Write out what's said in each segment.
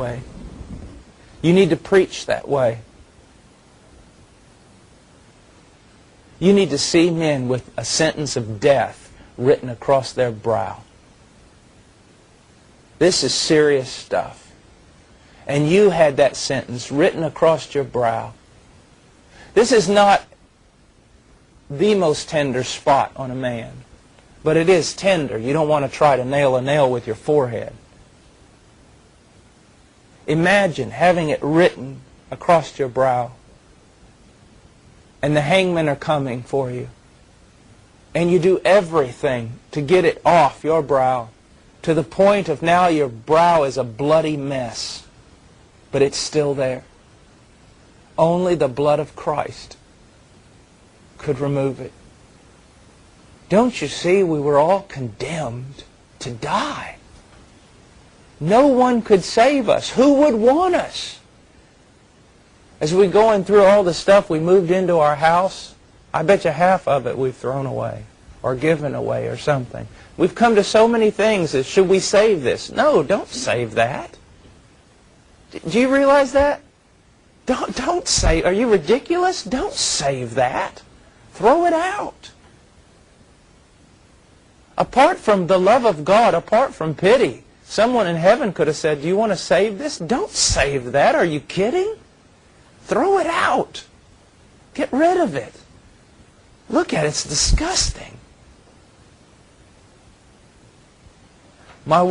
way. You need to preach that way. You need to see men with a sentence of death written across their brow. This is serious stuff. And you had that sentence written across your brow. This is not the most tender spot on a man, but it is tender. You don't want to try to nail a nail with your forehead. Imagine having it written across your brow, and the hangmen are coming for you, and you do everything to get it off your brow, to the point of now your brow is a bloody mess, but it's still there. Only the blood of Christ could remove it. Don't you see, we were all condemned to die. No one could save us. Who would want us? As we're going through all the stuff we moved into our house, I bet you half of it we've thrown away or given away or something. We've come to so many things as, should we save this? No, don't save that. Do you realize that? Don't save. Are you ridiculous? Don't save that. Throw it out. Apart from the love of God, apart from pity, someone in heaven could have said, do you want to save this? Don't save that. Are you kidding? Throw it out. Get rid of it. Look at it. It's disgusting. I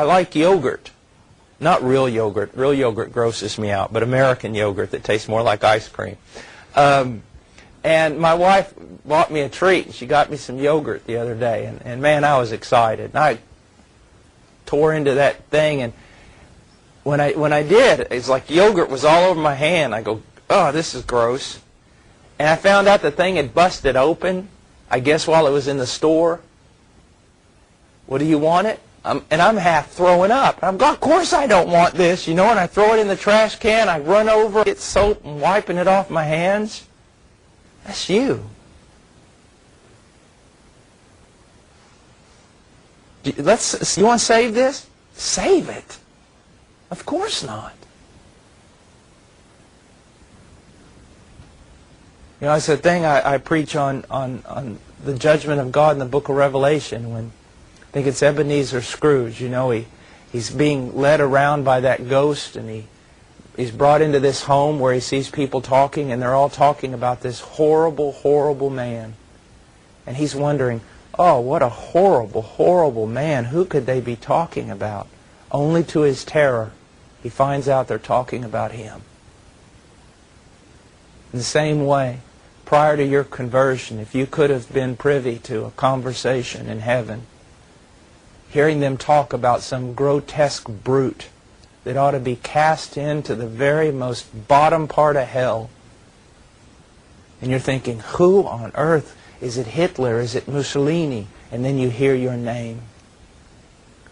like yogurt. Not real yogurt. Real yogurt grosses me out, but American yogurt that tastes more like ice cream. And my wife bought me a treat. She got me some yogurt the other day, and man, I was excited. And I tore into that thing, and when I did, it's like yogurt was all over my hand. I go, oh, this is gross. And I found out the thing had busted open, I guess while it was in the store. Well, do you want it? And I'm half throwing up. I'm going, of course I don't want this, you know, and I throw it in the trash can. I run over, get soap and wiping it off my hands. That's you. You want to save this? Save it. Of course not. You know, it's a thing I preach on the judgment of God in the book of Revelation when I think it's Ebenezer Scrooge. You know, he's being led around by that ghost, and he's brought into this home where he sees people talking, and they're all talking about this horrible, horrible man. And he's wondering, oh, what a horrible, horrible man. Who could they be talking about? Only to his terror, he finds out they're talking about him. In the same way, prior to your conversion, if you could have been privy to a conversation in heaven, hearing them talk about some grotesque brute that ought to be cast into the very most bottom part of hell, and you're thinking, who on earth? Is it Hitler? Is it Mussolini? And then you hear your name.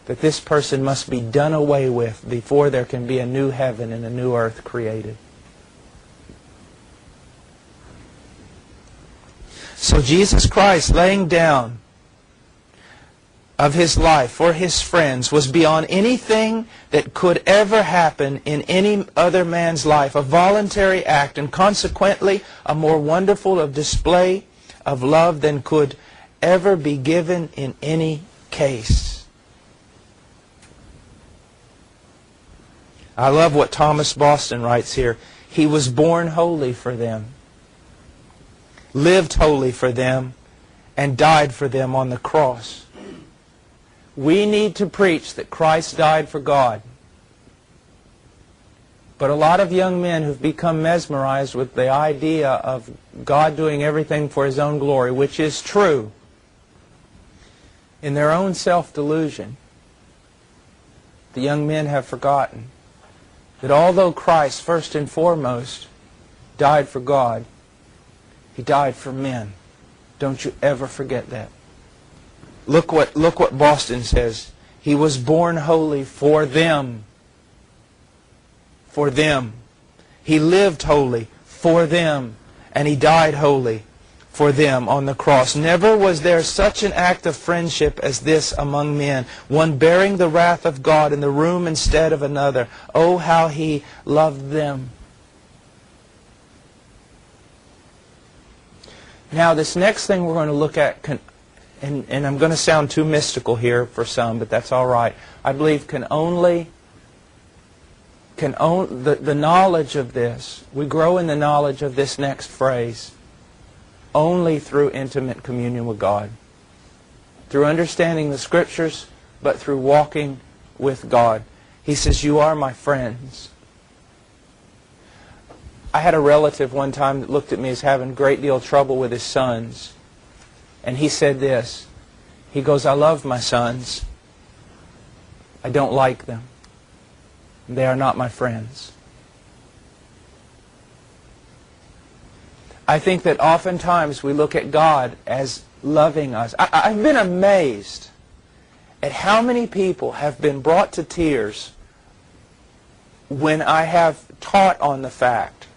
That this person must be done away with before there can be a new heaven and a new earth created. So Jesus Christ, laying down of His life for His friends, was beyond anything that could ever happen in any other man's life, a voluntary act, and consequently a more wonderful of display of love than could ever be given in any case. I love what Thomas Boston writes here. He was born holy for them, lived holy for them, and died for them on the cross. We need to preach that Christ died for God. But a lot of young men who've become mesmerized with the idea of God doing everything for His own glory, which is true, in their own self-delusion, the young men have forgotten that although Christ, first and foremost, died for God, He died for men. Don't you ever forget that. Look what Boston says. He was born holy for them. For them. He lived holy for them. And He died holy for them on the cross. Never was there such an act of friendship as this among men, one bearing the wrath of God in the room instead of another. Oh, how He loved them. Now, this next thing we're going to look at, and I'm going to sound too mystical here for some, but that's all right. I believe the knowledge of this, we grow in the knowledge of this next phrase only through intimate communion with God. Through understanding the Scriptures, but through walking with God. He says, you are my friends. I had a relative one time that looked at me as having a great deal of trouble with his sons. And he said this. He goes, I love my sons. I don't like them. They are not my friends. I think that oftentimes we look at God as loving us. I've been amazed at how many people have been brought to tears when I have taught on the fact.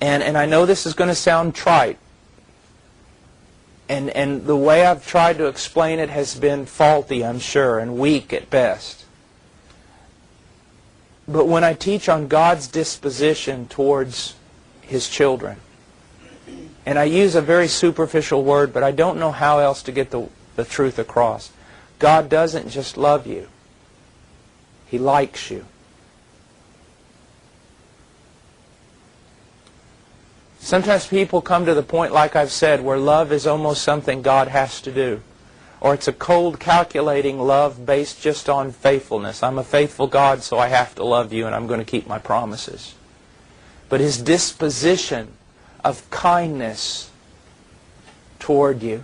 And I know this is going to sound trite. And the way I've tried to explain it has been faulty, I'm sure, and weak at best. But when I teach on God's disposition towards His children, and I use a very superficial word, but I don't know how else to get the truth across. God doesn't just love you. He likes you. Sometimes people come to the point, like I've said, where love is almost something God has to do. Or it's a cold, calculating love based just on faithfulness. I'm a faithful God, so I have to love you, and I'm going to keep my promises. But His disposition of kindness toward you.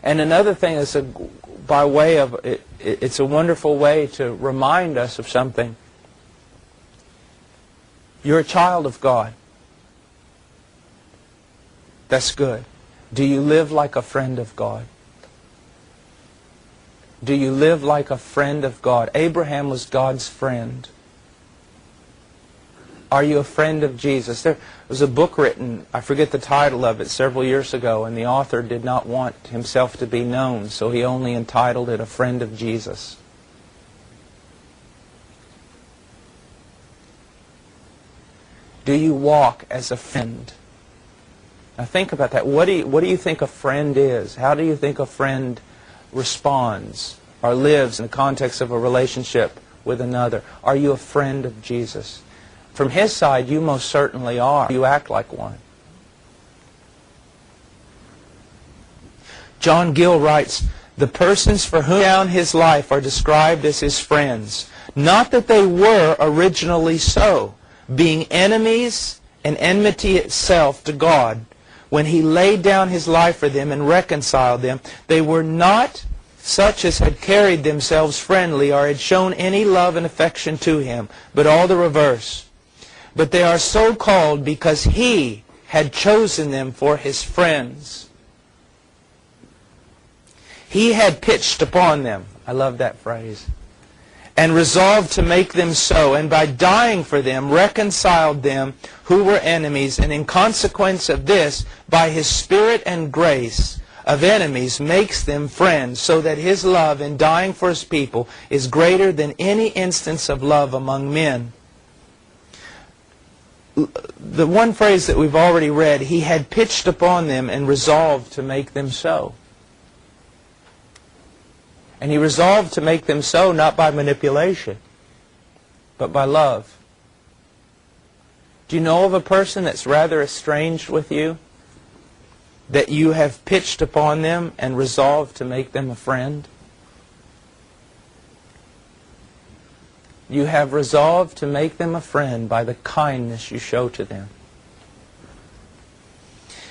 And another thing is, by way of, it's a wonderful way to remind us of something. You're a child of God. That's good. Do you live like a friend of God? Do you live like a friend of God? Abraham was God's friend. Are you a friend of Jesus? There was a book written, I forget the title of it, several years ago, and the author did not want himself to be known, so he only entitled it A Friend of Jesus. Do you walk as a friend? Now think about that. What do you think a friend is? How do you think a friend responds or lives in the context of a relationship with another? Are you a friend of Jesus? From His side, you most certainly are. You act like one. John Gill writes, the persons for whom He laid down His life are described as His friends. Not that they were originally so, being enemies and enmity itself to God. When He laid down His life for them and reconciled them, they were not such as had carried themselves friendly or had shown any love and affection to Him, but all the reverse. But they are so called because He had chosen them for His friends. He had pitched upon them. I love that phrase. And resolved to make them so, and by dying for them, reconciled them who were enemies, and in consequence of this, by His Spirit and grace of enemies, makes them friends, so that His love in dying for His people is greater than any instance of love among men. The one phrase that we've already read, He had pitched upon them and resolved to make them so. And He resolved to make them so not by manipulation, but by love. Do you know of a person that's rather estranged with you, that you have pitched upon them and resolved to make them a friend? You have resolved to make them a friend by the kindness you show to them.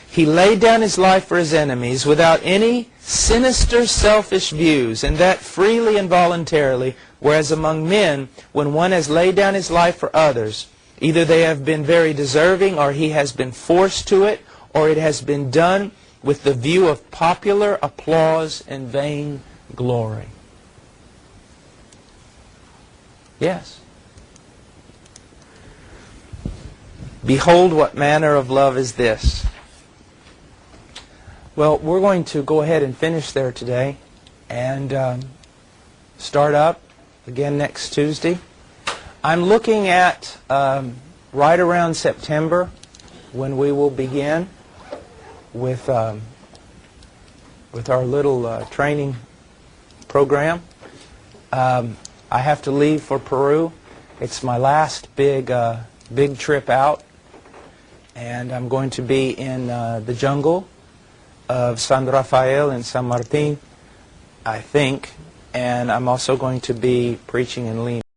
He laid down His life for His enemies without any sinister, selfish views, and that freely and voluntarily, whereas among men, when one has laid down his life for others, either they have been very deserving, or he has been forced to it, or it has been done with the view of popular applause and vain glory. Yes. Behold, what manner of love is this. Well, we're going to go ahead and finish there today and start up again next Tuesday. I'm looking at right around September when we will begin with our little training program. I have to leave for Peru. It's my last big trip out, and I'm going to be in the jungle of San Rafael and San Martin, I think, and I'm also going to be preaching in Lima.